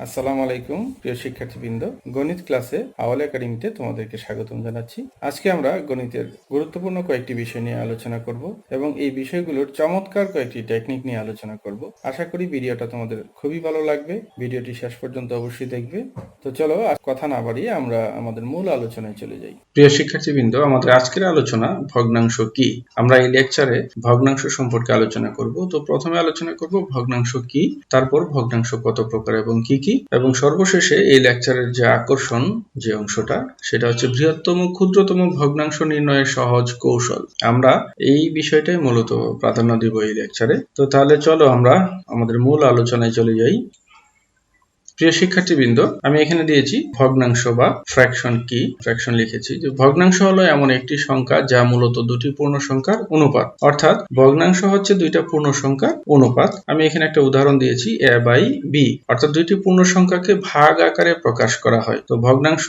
আসসালামু আলাইকুম প্রিয় শিক্ষার্থীবৃন্দ, গণিত ক্লাসে আওয়াল একাডেমিতে তোমাদেরকে স্বাগতম জানাচ্ছি। আজকে আমরা গণিতের গুরুত্বপূর্ণ কয়েকটি বিষয় নিয়ে আলোচনা করব এবং এই বিষয়গুলোর চমৎকার কয়েকটি টেকনিক নিয়ে আলোচনা করব। আশা করি ভিডিওটা তোমাদের খুবই ভালো লাগবে। ভিডিওটি শেষ পর্যন্ত অবশ্যই দেখবে। তো চলো আর কথা না বাড়িয়ে আমরা আমাদের মূল আলোচনায় চলে যাই। প্রিয় শিক্ষার্থীবৃন্দ, আমাদের আজকের আলোচনা ভগ্নাংশ কি। আমরা এই লেকচারে ভগ্নাংশ সম্পর্কে আলোচনা করব। তো প্রথমে আলোচনা করব ভগ্নাংশ কি, তারপর ভগ্নাংশ কত প্রকার এবং কি কি, এবং সর্বশেষে এই লেকচারের যে আকর্ষণ যে অংশটা সেটা হচ্ছে বৃহত্তম ক্ষুদ্রতম ভগ্নাংশ নির্ণয়ের সহজ কৌশল। আমরা এই বিষয়টাই মূলত প্রাধান্য দিব এই লেকচারে। তো তাহলে চলো আমরা আমাদের মূল আলোচনায় চলে যাই। প্রিয় শিক্ষার্থীবৃন্দ, আমি এখানে দিয়েছি ভগ্নাংশ বা ফ্র্যাকশন কি। ফ্র্যাকশন লিখেছি যে ভগ্নাংশ হলো এমন একটি সংখ্যা যা মূলত দুটি পূর্ণ সংখ্যার অনুপাত, অর্থাৎ ভগ্নাংশ হচ্ছে দুইটা পূর্ণ সংখ্যার অনুপাত। আমি এখানে একটা উদাহরণ দিয়েছি a বাই b, অর্থাৎ দুইটি পূর্ণ সংখ্যাকে ভাগ আকারে প্রকাশ করা হয়। তো ভগ্নাংশ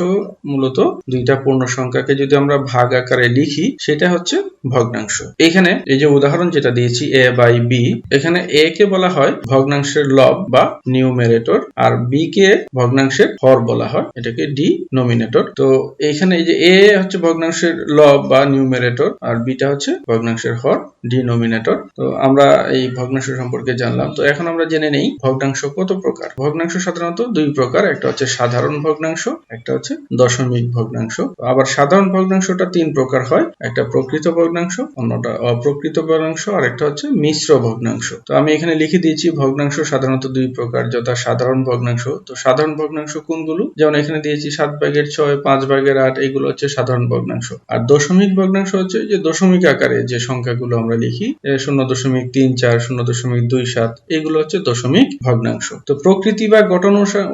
মূলত দুইটা পূর্ণ সংখ্যাকে যদি আমরা ভাগ আকারে লিখি সেটা হচ্ছে ভগ্নাংশ। এখানে এই যে উদাহরণ যেটা দিয়েছি a বাই b, এখানে a কে বলা হয় ভগ্নাংশের লব বা নিউমেরেটর, আর b কে ভগ্নাংশের হর বলা হয়, এটাকে ডিনোমিনেটর। তো এখানে এই যে a হচ্ছে ভগ্নাংশের লব বা নিউমেরেটর আর b টা হচ্ছে ভগ্নাংশের হর, ডিনোমিনেটর। তো আমরা এই ভগ্নাংশ সম্পর্কে জানলাম। তো এখন আমরা জেনে নেই ভগ্নাংশ কত প্রকার। ভগ্নাংশ সাধারণত দুই প্রকার, একটা হচ্ছে সাধারণ ভগ্নাংশ, একটা হচ্ছে দশমিক ভগ্নাংশ। আবার সাধারণ ভগ্নাংশটা তিন প্রকার হয়, একটা প্রকৃত ভগ্নাংশ, অন্যটা অপ্রকৃত ভগ্নাংশ, আর একটা হচ্ছে মিশ্র ভগ্নাংশ। তো আমি এখানে লিখে দিয়েছি ভগ্নাংশ সাধারণত দুই প্রকার, যথা সাধারণ ভগ্নাংশ। তো সাধারণ ভগ্নাংশ কোনগুলো, যেমন এখানে দিয়েছি 7/6, 5/8, এগুলো হচ্ছে সাধারণ ভগ্নাংশ। আর দশমিক ভগ্নাংশ হচ্ছে যে দশমিক আকারে যে সংখ্যাগুলো আমরা লিখি 0.34, 0.27, এগুলো হচ্ছে দশমিক ভগ্নাংশ। তো প্রকৃতি বা গঠন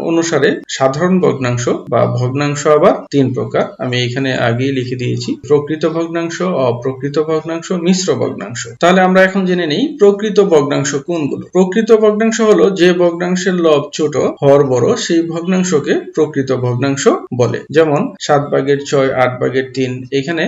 অনুসারে সাধারণ ভগ্নাংশ বা ভগ্নাংশ আবার তিন প্রকার। আমি এখানে আগেই লিখে দিয়েছি প্রকৃত ভগ্নাংশ, অপ্রকৃত ভগ্নাংশ, মিশ্র ভগ্নাংশ। তাহলে আমরা এখন জেনে নেই প্রকৃত ভগ্নাংশ কোনগুলো। প্রকৃত ভগ্নাংশ হলো যে ভগ্নাংশের লব ছোট হর বড়, সেই ভগ্নাংশকে প্রকৃত ভগ্নাংশ বলে। যেমন 7/6, 8/3, এখানে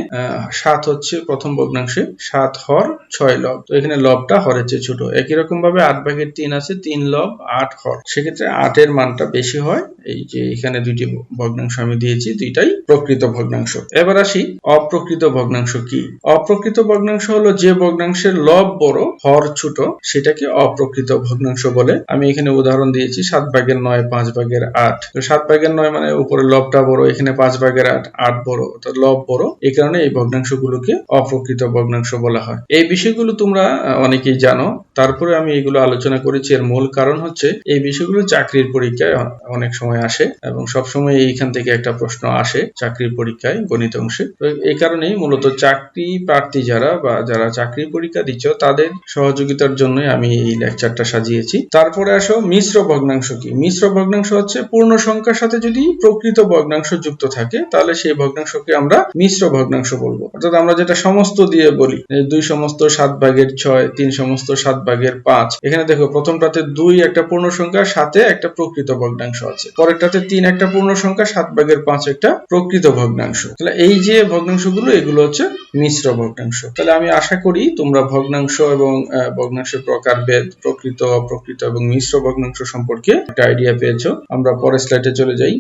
7 হচ্ছে প্রথম ভগ্নাংশে, 7 হর 6 লব, তো এখানে লবটা হরের চেয়ে ছোট। একই রকম ভাবে 8/3 আছে, 3 লব 8 হর, সেক্ষেত্রে 8 এর মানটা বেশি হয়। এই যে এখানে দুইটি ভগ্নাংশ আমি দিয়েছি, দুইটাই প্রকৃত ভগ্নাংশ। এবার আসি অপ্রকৃত ভগ্নাংশ কি। অপ্রকৃত ভগ্নাংশ হলো যে ভগ্নাংশের লব বড় হর ছোট, সেটাকে অপ্রকৃত ভগ্নাংশ বলে। আমি এখানে উদাহরণ দিয়েছি 7/9, 5/8। তো 7/9 মানে উপরে লবটা বড়, এখানে 5/8, 8 বড়, অর্থাৎ লব বড়, এই কারণে এই ভগ্নাংশগুলোকে অপ্রকৃত ভগ্নাংশ বলা হয়। এই বিষয়গুলো তোমরা অনেকেই জানো, তারপরে আমি এগুলো আলোচনা করেছি। এর মূল কারণ হচ্ছে এই বিষয়গুলো চাকরির পরীক্ষায় অনেক সময় আসে এবং সবসময় এইখান থেকে একটা প্রশ্ন আসে চাকরির পরীক্ষায় গণিত অংশে। তো এই কারণেই মূলত চাকরি প্রার্থী যারা চাকরি পরীক্ষা দিচ্ছ তাদের সহযোগিতার জন্য আমি এই লেকচারটা সাজিয়েছি। তারপরে আসো মিশ্র ভগ্নাংশ কি। মিশ্র ভগ্নাংশ হচ্ছে পূর্ণ সংখ্যার সাথে যদি প্রকৃত ভগ্নাংশ যুক্ত থাকে তাহলে সেই ভগ্নাংশকে আমরা মিশ্র ভগ্নাংশ বলবো। অর্থাৎ আমরা যেটা সমস্ত দিয়ে বলি, 2 সমস্ত 7/6, 3 সমস্ত 7/5। এখানে দেখো প্রথমটাতে 2 একটা পূর্ণ সংখ্যা, সাথে একটা প্রকৃত ভগ্নাংশ আছে, পরেরটাতে 3 একটা পূর্ণ সংখ্যা, 7/5 একটা প্রকৃত ভগ্নাংশ। তাহলে এই যে ভগ্নাংশগুলো, এগুলো হচ্ছে মিশ্র ভগ্নাংশ। তাহলে আমি আশা করি তোমরা ভগ্নাংশ এবং ভগ্নাংশের প্রকারভেদ, প্রকৃত, অপ্রকৃত এবং মিশ্র ভগ্নাংশ সম্পর্কে একটা আইডিয়া পেয়েছো। আমরা পরের স্লাইডে চলে যাই।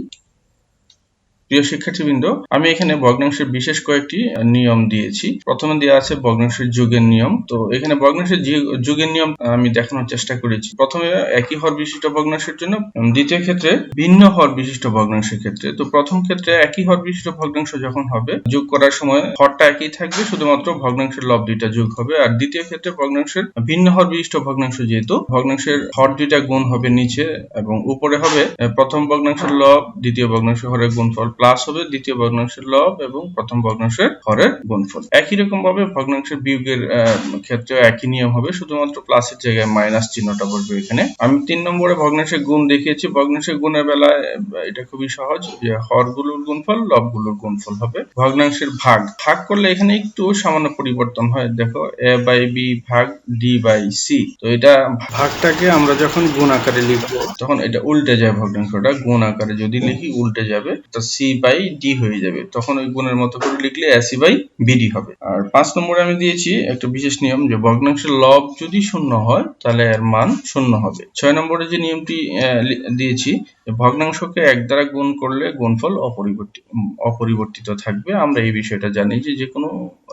প্রিয় শিক্ষার্থীবৃন্দ, আমি এখানে ভগ্নাংশের বিশেষ কয়েকটি নিয়ম দিয়েছি। প্রথমে দেওয়া আছে ভগ্নাংশের যোগের নিয়ম। তো এখানে ভগ্নাংশের যোগের নিয়ম আমি দেখানোর চেষ্টা করেছি। প্রথমে একই হর বিশিষ্ট ভগ্নাংশের জন্য, দ্বিতীয় ক্ষেত্রে ভিন্ন হর বিশিষ্ট ভগ্নাংশের ক্ষেত্রে। তো প্রথম ক্ষেত্রে একই হর বিশিষ্ট ভগ্নাংশ যখন হবে, যোগ করার সময় হরটা একই থাকবে, শুধুমাত্র ভগ্নাংশের লব দুইটা যোগ হবে। আর দ্বিতীয় ক্ষেত্রে ভগ্নাংশের ভিন্ন হর বিশিষ্ট ভগ্নাংশ, যেহেতু ভগ্নাংশের হর দুইটা গুণ হবে নিচে এবং উপরে হবে প্রথম ভগ্নাংশের লব, দ্বিতীয় ভগ্নাংশের হরের গুণফল, প্লাস হবে দ্বিতীয় ভগ্নাংশের লব এবং প্রথম ভগ্নাংশের হরের গুণফল। একই রকম ভাবে ভগ্নাংশের বিয়োগের ক্ষেত্রেও একই নিয়ম হবে, শুধুমাত্র প্লাসের জায়গায় মাইনাস চিহ্নটা বসবে এখানে। আমি 3 নম্বরে ভগ্নাংশের গুণ দেখিয়েছি। ভগ্নাংশের গুণের বেলায় এটা খুবই সহজ, যে হরগুলোর গুণফল লবগুলোর গুণফল হবে। ভগ্নাংশের ভাগ করলে এখানে একটু সামান্য পরিবর্তন হয়। দেখো a/b ভাগ d/c। তো এটা ভাগটাকে আমরা যখন গুণ আকারে লিখবো তখন এটা উল্টে যায়, ভগ্নাংশটা গুণ আকারে যদি লিখি উল্টে যাবে, c/d হয়ে যাবে। তখন ওই গুণের মতো করে লিখলে ac/bd হবে। আর 5 নম্বরে আমি দিয়েছি একটা বিশেষ নিয়ম, যে ভগ্নাংশের লব যদি শূন্য হয় তাহলে এর মান শূন্য হবে। 6 নম্বরে যে নিয়মটি দিয়েছি, ভগ্নাংশকে 1 দ্বারা গুণ করলে গুণফল অপরিবর্তিত থাকবে। আমরা এই বিষয়টা জানি যে যে কোনো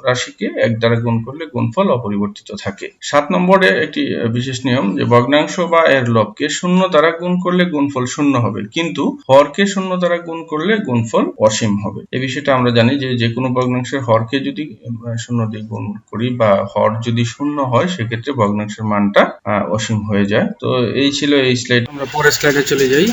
রাশিকে 1 দ্বারা গুণ করলে গুণফল অপরিবর্তিত থাকে। 7 নম্বরে একটি বিশেষ নিয়ম যে ভগ্নাংশ বা এর লবকে 0 দ্বারা গুণ করলে গুণফল 0 হবে, কিন্তু হরকে 0 দ্বারা গুণ করলে গুণফল অসীম হবে। এই বিষয়টা আমরা জানি যে যে কোনো ভগ্নাংশের হরকে যদি 0 দিয়ে গুণ করি বা হর যদি 0 হয় সেক্ষেত্রে ভগ্নাংশের মানটা অসীম হয়ে যায়। তো এই ছিল এই স্লাইড। আমরা পরের স্লাইডে চলে যাই।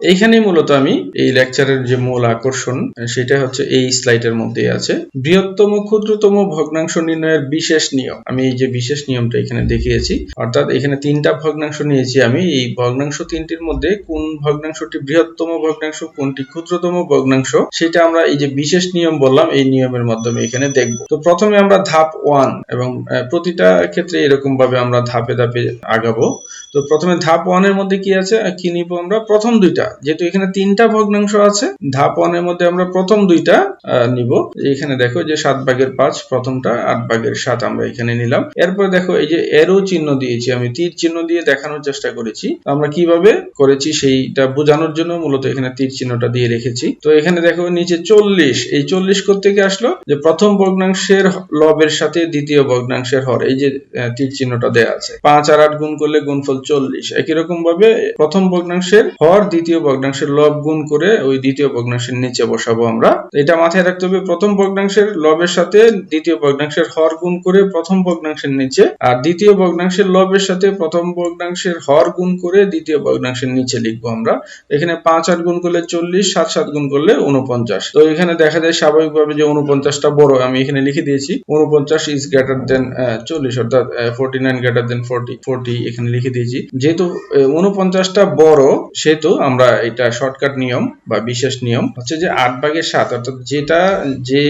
এইখানেই মূলত আমি এই লেকচারের যে মূল আকর্ষণ সেটা হচ্ছে এই স্লাইডের মধ্যেই আছে, বৃহত্তম ক্ষুদ্রতম ভগ্নাংশ নির্ণয়ের বিশেষ নিয়ম। আমি এই যে বিশেষ নিয়মটা এখানে দেখিয়েছি, অর্থাৎ এখানে 3টা ভগ্নাংশ নিয়েছি আমি। এই ভগ্নাংশ 3টির মধ্যে কোন ভগ্নাংশটি বৃহত্তম ভগ্নাংশ, কোনটি ক্ষুদ্রতম ভগ্নাংশ, সেটা আমরা এই যে বিশেষ নিয়ম বললাম এই নিয়মের মাধ্যমে এখানে দেখব। তো প্রথমে আমরা ধাপ 1 এবং প্রতিটা ক্ষেত্রে এরকম ভাবে আমরা ধাপে ধাপে আগাবো। তো প্রথমে ধাপ 1 এর মধ্যে কি আছে, কি নিব আমরা, প্রথম দুইটা, যেহেতু এখানে 3টা ভগ্নাংশ আছে, ধাপ 1 এর মধ্যে আমরা প্রথম দুইটা নিব। এখানে দেখো যে 7/5 প্রথমটা, 8/7 আমরা এখানে নিলাম। এরপর দেখো এই যে এরো চিহ্ন দিয়েছি, আমি তীর চিহ্ন দিয়ে দেখানোর চেষ্টা করেছি। আমরা কিভাবে করেছি সেইটা বোঝানোর জন্য মূলত এখানে তীর চিহ্নটা দিয়ে রেখেছি। তো এখানে দেখো নিচে 40, এই 40 কোত্থেকে আসলো, যে প্রথম ভগ্নাংশের লবের সাথে দ্বিতীয় ভগ্নাংশের হর, এই যে তীর চিহ্নটা দেয়া আছে। 5 আর 8 গুণ করলে গুণফল 40। একই রকম ভাবে প্রথম ভগ্নাংশের হর দ্বিতীয় ভগ্নাংশের লব গুণ করে ওই দ্বিতীয় ভগ্নাংশের নিচে বসাবো আমরা। এটা মাথায় রাখতে হবে, প্রথম ভগ্নাংশের লবের সাথে দ্বিতীয় ভগ্নাংশের হর গুণ করে প্রথম ভগ্নাংশের নিচে, আর দ্বিতীয় ভগ্নাংশের লবের সাথে প্রথম ভগ্নাংশের হর গুণ করে দ্বিতীয় ভগ্নাংশের নিচে লিখবো আমরা। এখানে 5 8 গুণ করলে 40, 7 7 গুণ করলে 49। তো এখানে দেখা যায় স্বাভাবিকভাবে যে 49টা বড়, আমি এখানে লিখে দিয়েছি 49 ইজ গ্রেটার দেন 40, অর্থাৎ 49 গ্রেটার দেন 40 এখানে লিখে দিয়েছি। যেহেতু 49টা বড় সেহেতু আমরা এটা শর্টকাট নিয়ম বা বিশেষ নিয়ম হচ্ছে যে 8/7, অর্থাৎ যেটা যে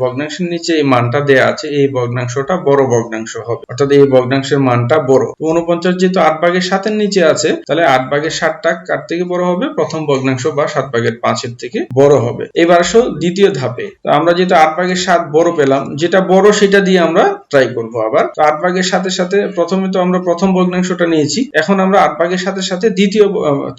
ভগ্নাংশের নিচে এই মানটা দেয়া আছে এই ভগ্নাংশটা বড় ভগ্নাংশ হবে, অর্থাৎ এই ভগ্নাংশের মানটা বড়। 49 যেহেতু 8/7 এর নিচে আছে, তাহলে 8/7টা কার থেকে বড় হবে, প্রথম ভগ্নাংশ বা 7/5 এর থেকে বড় হবে। এবার আসো দ্বিতীয় ধাপে। তো আমরা যেহেতু 8/7 বড় পেলাম, যেটা বড় সেটা দিয়ে আমরা ট্রাই করব আবার। তো 8/7 এর সাথে প্রথমে তো আমরা প্রথম ভগ্নাংশটা নিয়েছি, এখন আমরা 8/7 এর সাথে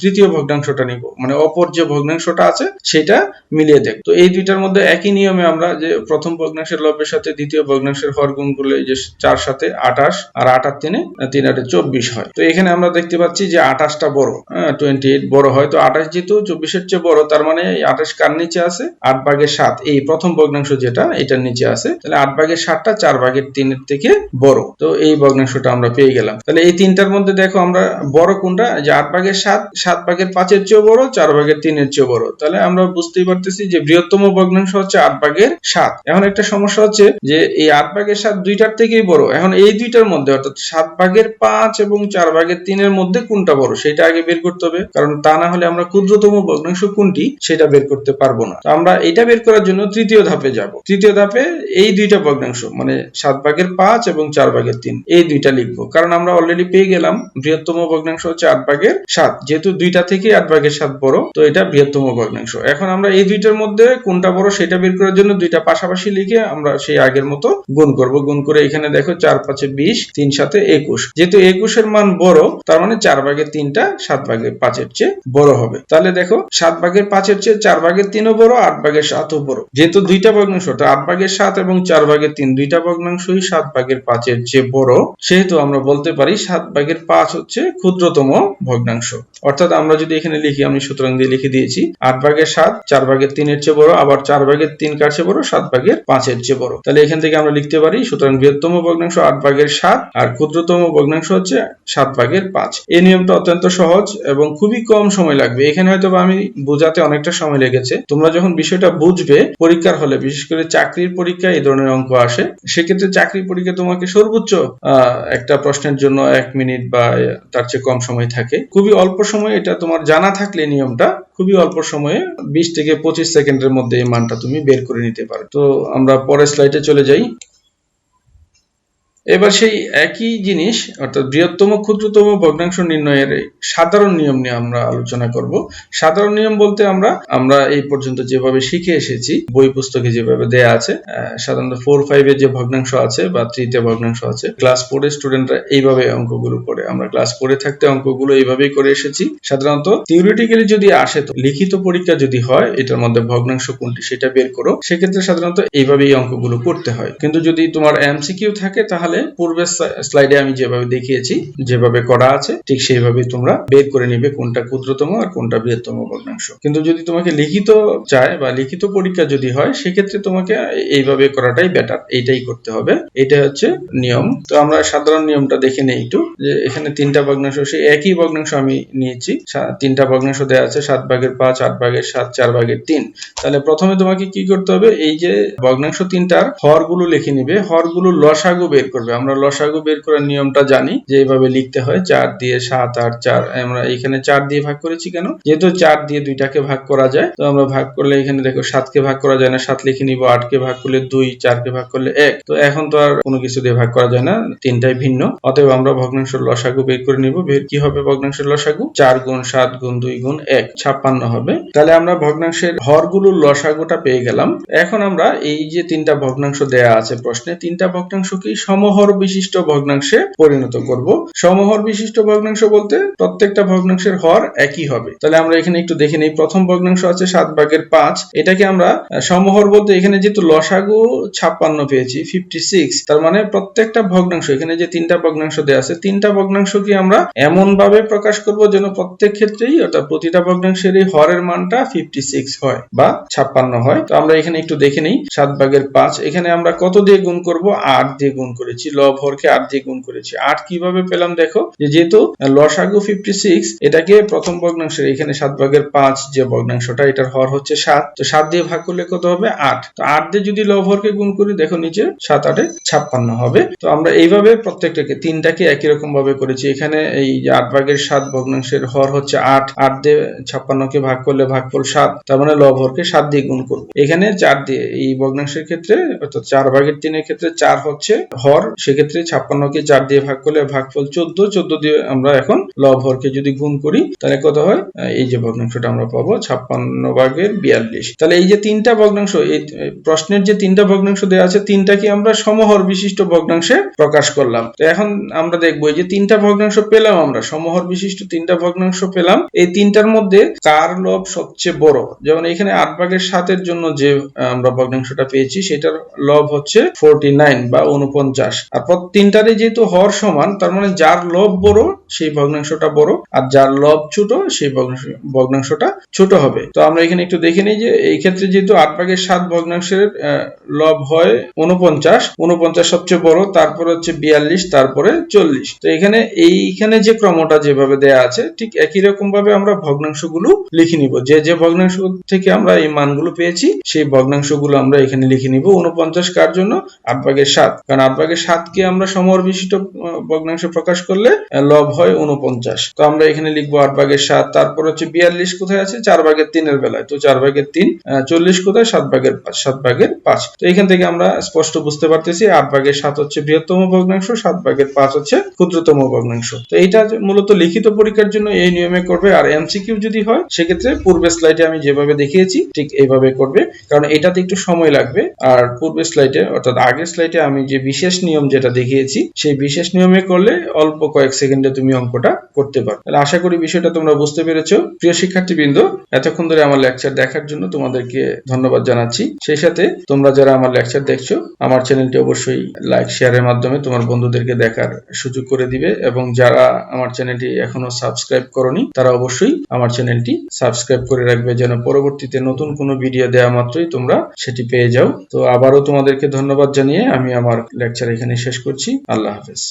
তৃতীয় ভগ্নাংশটা নিব, মানে অপর যে ভগ্নাংশটা আছে সেটা মিলিয়ে দেখ। তো এই দুইটার মধ্যে একই নিয়মে আমরা যে প্রথম ভগ্নাংশের লবের সাথে দ্বিতীয় ভগ্নাংশের হর গুণ করলে যে 4 সাথে 28 আর 8 আর 3 3 8 24 হয়। তো এখানে আমরা দেখতে পাচ্ছি যে 28টা বড়, 28 বড় হয়। তো 28 যেহেতু 24 এর চেয়ে বড়, তার মানে 28 কার নিচে আছে, 8/7 এই প্রথম ভগ্নাংশ যেটা এটার নিচে আছে। তাহলে 8/7টা 4/3 এর থেকে বড়। তো এই ভগ্নাংশটা আমরা পেয়ে গেলাম। তাহলে এই তিনটার মধ্যে দেখো আমরা বড় কোনটা, যে 8/7 7/5 এর চেয়ে বড়, 4/3 এর চেয়ে বড়। তাহলে আমরা বুঝতেই পারতেছি যে বৃহত্তম ভগ্নাংশ হচ্ছে 8/7। এখন একটা সমস্যা হচ্ছে যে এই 8/7 দুইটার থেকেই বড়। এখন এই দুইটার মধ্যে অর্থাৎ 7/5 এবং 4/3 এর মধ্যে কোনটা বড় সেটা আগে বের করতে হবে, কারণ তা না হলে আমরা ক্ষুদ্রতম ভগ্নাংশ কোনটি সেটা বের করতে পারবো না। তো আমরা এটা বের করার জন্য তৃতীয় ধাপে যাব। তৃতীয় ধাপে এই দুইটা ভগ্নাংশ মানে 7/5 এবং 4/3 এই দুইটা লিখবো, কারণ আমরা অলরেডি পেয়ে গেলাম বৃহত্তম ভগ্নাংশ হচ্ছে 8/7, যেহেতু দুইটা থেকে 8/7 বড়, তো এটা বৃহত্তম ভগ্নাংশ। এখন আমরা এই দুইটার মধ্যে কোনটা বড় সেটা বের করার জন্য দুইটা পাশাপাশি লিখে আমরা সেই আগের মতো গুণ করব। গুণ করে এখানে দেখো 4 5 20, 3 7 21। যেহেতু 21 এর মান বড়, তার মানে 4/3টা 7/5 এর চেয়ে বড় হবে। তাহলে দেখো 7/5 এর চেয়ে 4/3 ও বড়, 8/7 ও বড়। যেহেতু দুইটা ভগ্নাংশ, 8/7 এবং 4/3 দুইটা ভগ্নাংশই 7/5 এর চেয়ে বড়, সেহেতু আমরা বলতে পারি 7/5 হচ্ছে ক্ষুদ্রতম ভগ্নাংশ। অর্থাৎ আমরা যদি এখানে লিখি, আমি সুতরাং দিয়ে লিখে দিয়েছি 8/7 4/3 এর চেয়ে বড়, আবার 4/3 কার চেয়ে বড়, 7/5 এর চেয়ে বড়। তাহলে এখান থেকে আমরা লিখতে পারি সুতরাং বৃহত্তম ভগ্নাংশ 8/7 আর ক্ষুদ্রতম ভগ্নাংশ হচ্ছে 7/5। এই নিয়মটা অত্যন্ত সহজ এবং খুবই কম সময় লাগবে। এখানে হয়তো আমি বোঝাতে অনেকটা সময় লেগেছে। তোমরা যখন বিষয়টা বুঝবে পরীক্ষার হলে, বিশেষ করে চাকরির পরীক্ষায় এই ধরনের অঙ্ক আসে, সেক্ষেত্রে চাকরির পরীক্ষা তোমাকে সর্বোচ্চ একটা প্রশ্নের জন্য 1 মিনিট বা তার চেয়ে কম সময় থাকে। খুবই অল্প সময় এটা তোমার জানা থাকলে নিয়মটা খুবই অল্প সময়ে 20 থেকে 25 সেকেন্ডের মধ্যে এই মানটা তুমি বের করে নিতে পারো। তো আমরা পরের স্লাইডে চলে যাই। এবার সেই একই জিনিস অর্থাৎ বৃহত্তম ক্ষুদ্রতম ভগ্নাংশ নির্ণয়ের সাধারণ নিয়ম নিয়ে আমরা আলোচনা করব। সাধারণ নিয়ম বলতে আমরা এই পর্যন্ত যেভাবে শিখে এসেছি, বই পুস্তকে যেভাবে দেয়া আছে, সাধারণত 4-5 যে ভগ্নাংশ আছে বা 3 তে ভগ্নাংশ আছে, ক্লাস 4 এর স্টুডেন্টরা এইভাবে অঙ্কগুলো করে। আমরা ক্লাস 4 এ থাকতে অঙ্কগুলো এইভাবেই করে এসেছি। সাধারণত থিওরিটিক্যালি যদি আসে, তো লিখিত পরীক্ষা যদি হয় এটার মধ্যে ভগ্নাংশ কোনটি সেটা বের করো, সেক্ষেত্রে সাধারণত এইভাবেই অঙ্কগুলো করতে হয়। কিন্তু যদি তোমার এমসিকিউ থাকে তাহলে পূর্বের স্লাইডে আমি যেভাবে দেখিয়েছি, যেভাবে করা আছে ঠিক সেইভাবেই তোমরা বের করে নিবে কোনটা ক্ষুদ্রতম আর কোনটা বৃহত্তম ভগ্নাংশ। কিন্তু যদি তোমাকে লিখিত চায় বা লিখিত পরীক্ষা যদি হয়, সেক্ষেত্রে তোমাকে এইভাবে করাটাই বেটার, এইটাই করতে হবে। এটা হচ্ছে নিয়ম। তো আমরা সাধারণ নিয়মটা দেখে নেই একটু, যে এখানে 3টা ভগ্নাংশ, সেই একই ভগ্নাংশ আমি নিয়েছি। 3টা ভগ্নাংশ দেওয়া আছে, 7/5, 8/7, 4/3। তাহলে প্রথমে তোমাকে কি করতে হবে, এই যে ভগ্নাংশ 3টার হরগুলো লিখে নিবে, হরগুলো লসাগু বের করবে। আমরা লসাগু বের করার নিয়মটা জানি যে এইভাবে লিখতে হয়, 4 দিয়ে 7, 8, 4। আমরা এখানে 4 দিয়ে ভাগ করেছি কেন, যেহেতু 4 দিয়ে 2টাকে ভাগ করা যায়, তো আমরা ভাগ করলে এখানে দেখো 7কে ভাগ করা যায় না, 7 লিখে নিব। 8কে ভাগ করলে 2, 4কে ভাগ করলে 1। তো এখন তো আর কোনো কিছু দিয়ে ভাগ করা যায় না, 3টাই ভিন্ন। অতএব আমরা ভগ্নাংশের লসাগু বের করে নিব। বের কি হবে ভগ্নাংশের লসাগু? 4 গুণ 7 গুণ 2 গুণ 1, 56 হবে। তাহলে আমরা ভগ্নাংশের হরগুলোর লসাগুটা পেয়ে গেলাম। এখন আমরা এই যে 3টা ভগ্নাংশ দেয়া আছে প্রশ্নে, 3টা ভগ্নাংশকে সমহর বিশিষ্ট ভগ্নাংশে পরিণত করব। সমহর বিশিষ্ট ভগ্নাংশ বলতে প্রত্যেকটা ভগ্নাংশের হর একই হবে। তাহলে আমরা এখানে একটু দেখে নেই। প্রথম ভগ্নাংশ আছে 7/5, এটাকে আমরা সমহর বলতে, এখানে যেহেতু লসাগু 56 পেয়েছি, 56, তার মানে প্রত্যেকটা ভগ্নাংশ, এখানে যে 3টা ভগ্নাংশ দেয়া আছে, 3টা ভগ্নাংশকে আমরা এমন ভাবে প্রকাশ করব যেন প্রত্যেক ক্ষেত্রেই, অর্থাৎ প্রতিটা ভগ্নাংশের হরের মানটা 56 হয় বা 56 হয়। তো আমরা এখানে একটু দেখে নেই। 7/5 এখানে আমরা কত দিয়ে গুণ করব? 8 দিয়ে গুণ করেছি। লব হরকে 8 দিয়ে গুণ করেছি। 8 কিভাবে পেলাম দেখো, যেহেতু লসাগু 56, এটাকে প্রথম ভগ্নাংশের, এখানে 7/5 যে ভগ্নাংশটা, এটার হর হচ্ছে 7, তো 7 দিয়ে ভাগ করলে কত হবে? 8। তো 8 দিয়ে যদি লব হরকে গুণ করি, দেখো নিচে 7 8 56 হবে। তো আমরা এইভাবে প্রত্যেকটাকে, 3টাকে একই রকম ভাবে করেছি। এখানে এই 8/7 ভগ্নাংশের হর হচ্ছে 8, 8 দিয়ে 56কে ভাগ করলে ভাগফল 7, তার মানে লব হরকে 7 দিয়ে গুণ করব। এখানে 4 দিয়ে, এই ভগ্নাংশের ক্ষেত্রে অর্থাৎ 4/3 এর ক্ষেত্রে 4 হচ্ছে হর, সেক্ষেত্রে 56কে 4 দিয়ে ভাগ করলে ভাগফল 14, 14 দিয়ে আমরা এখন লব হরকে যদি গুণ করি, তাহলে কত হয়? এই যে ভগ্নাংশটা আমরা পাবো 56/42। তাহলে এই যে 3টা ভগ্নাংশ, এই প্রশ্নের যে 3টা ভগ্নাংশ দেওয়া আছে, 3টাকে আমরা সমহর বিশিষ্ট ভগ্নাংশে প্রকাশ করলাম। তো এখন আমরা দেখবো এই যে 3টা ভগ্নাংশ পেলাম, আমরা সমহর বিশিষ্ট 3টা ভগ্নাংশ পেলাম, এই 3টার মধ্যে কার লব সবচেয়ে বড়? যেমন এখানে 8/7 এর জন্য যে আমরা ভগ্নাংশটা পেয়েছি, সেটার লব হচ্ছে 49 বা 49। আর 3টারই যেহেতু হর সমান, তার মানে যার লব বড় সেই ভগ্নাংশটা বড়, আর যার লব ছোট সেই ভগ্নাংশটা ছোট হবে। তো আমরা এখানে একটু দেখে নিই যে এই ক্ষেত্রে যেহেতু 8/7 ভগ্নাংশের লব হয় 49, 49 সবচেয়ে বড়, তারপর হচ্ছে 42, তারপরে 40। তো এইখানে যে ক্রমটা যেভাবে দেয়া আছে, ঠিক একই রকম ভাবে আমরা ভগ্নাংশগুলো লিখে নিব। যে ভগ্নাংশ থেকে আমরা এই মানগুলো পেয়েছি, সেই ভগ্নাংশগুলো আমরা এখানে লিখে নিব। 49 কার জন্য? 8/7, কারণ 8/7কে আমরা সমহর বিশিষ্ট ভগ্নাংশে প্রকাশ করলে লব হয় 49। তো আমরা এখানে লিখবো 8/7, তারপর হচ্ছে 42 কোথায় আছে? 4/3 এর বেলায়, তো 4/3, 40 কোথায়? 7/5, 7/5। তো এখান থেকে আমরা স্পষ্ট বুঝতে পারতেছি 8/7 হচ্ছে বৃহত্তম ভগ্নাংশ, 7/5 হচ্ছে ক্ষুদ্রতম ভগ্নাংশ। তো এইটা মূলত লিখিত পরীক্ষার জন্য এই নিয়মে করবে। আর এমসিকিউ যদি হয়, সেক্ষেত্রে পূর্বের স্লাইডে আমি যেভাবে দেখিয়েছি ঠিক এইভাবে করবে, কারণ এটাতে একটু সময় লাগবে। আর পূর্বের স্লাইডে, অর্থাৎ আগের স্লাইডে আমি যে বিশেষ নিয়ম যেটা দেখিয়েছি, সেই বিশেষ নিয়মে করলে অল্প কয়েক সেকেন্ডে তুমি অঙ্কটা করতে পারো। তাহলে আশা করি বিষয়টা তোমরা বুঝতে পেরেছো। প্রিয় শিক্ষার্থীবৃন্দ, এতক্ষণ ধরে আমার লেকচার দেখার জন্য তোমাদেরকে ধন্যবাদ জানাচ্ছি। সেই সাথে তোমরা যারা আমার লেকচার দেখছো, আমার চ্যানেলটি অবশ্যই লাইক শেয়ারের মাধ্যমে তোমার বন্ধুদেরকে দেখার সুযোগ করে দিবে, এবং যারা আমার চ্যানেলটি এখনো সাবস্ক্রাইব করনি, তারা অবশ্যই আমার চ্যানেলটি সাবস্ক্রাইব করে রাখবে, যেন পরবর্তীতে নতুন কোনো ভিডিও দেওয়া মাত্রই তোমরা সেটি পেয়ে যাও। তো আবারও তোমাদেরকে ধন্যবাদ জানিয়ে আমি আমার লেকচার এখানে শেষ করছি। আল্লাহ হাফেজ।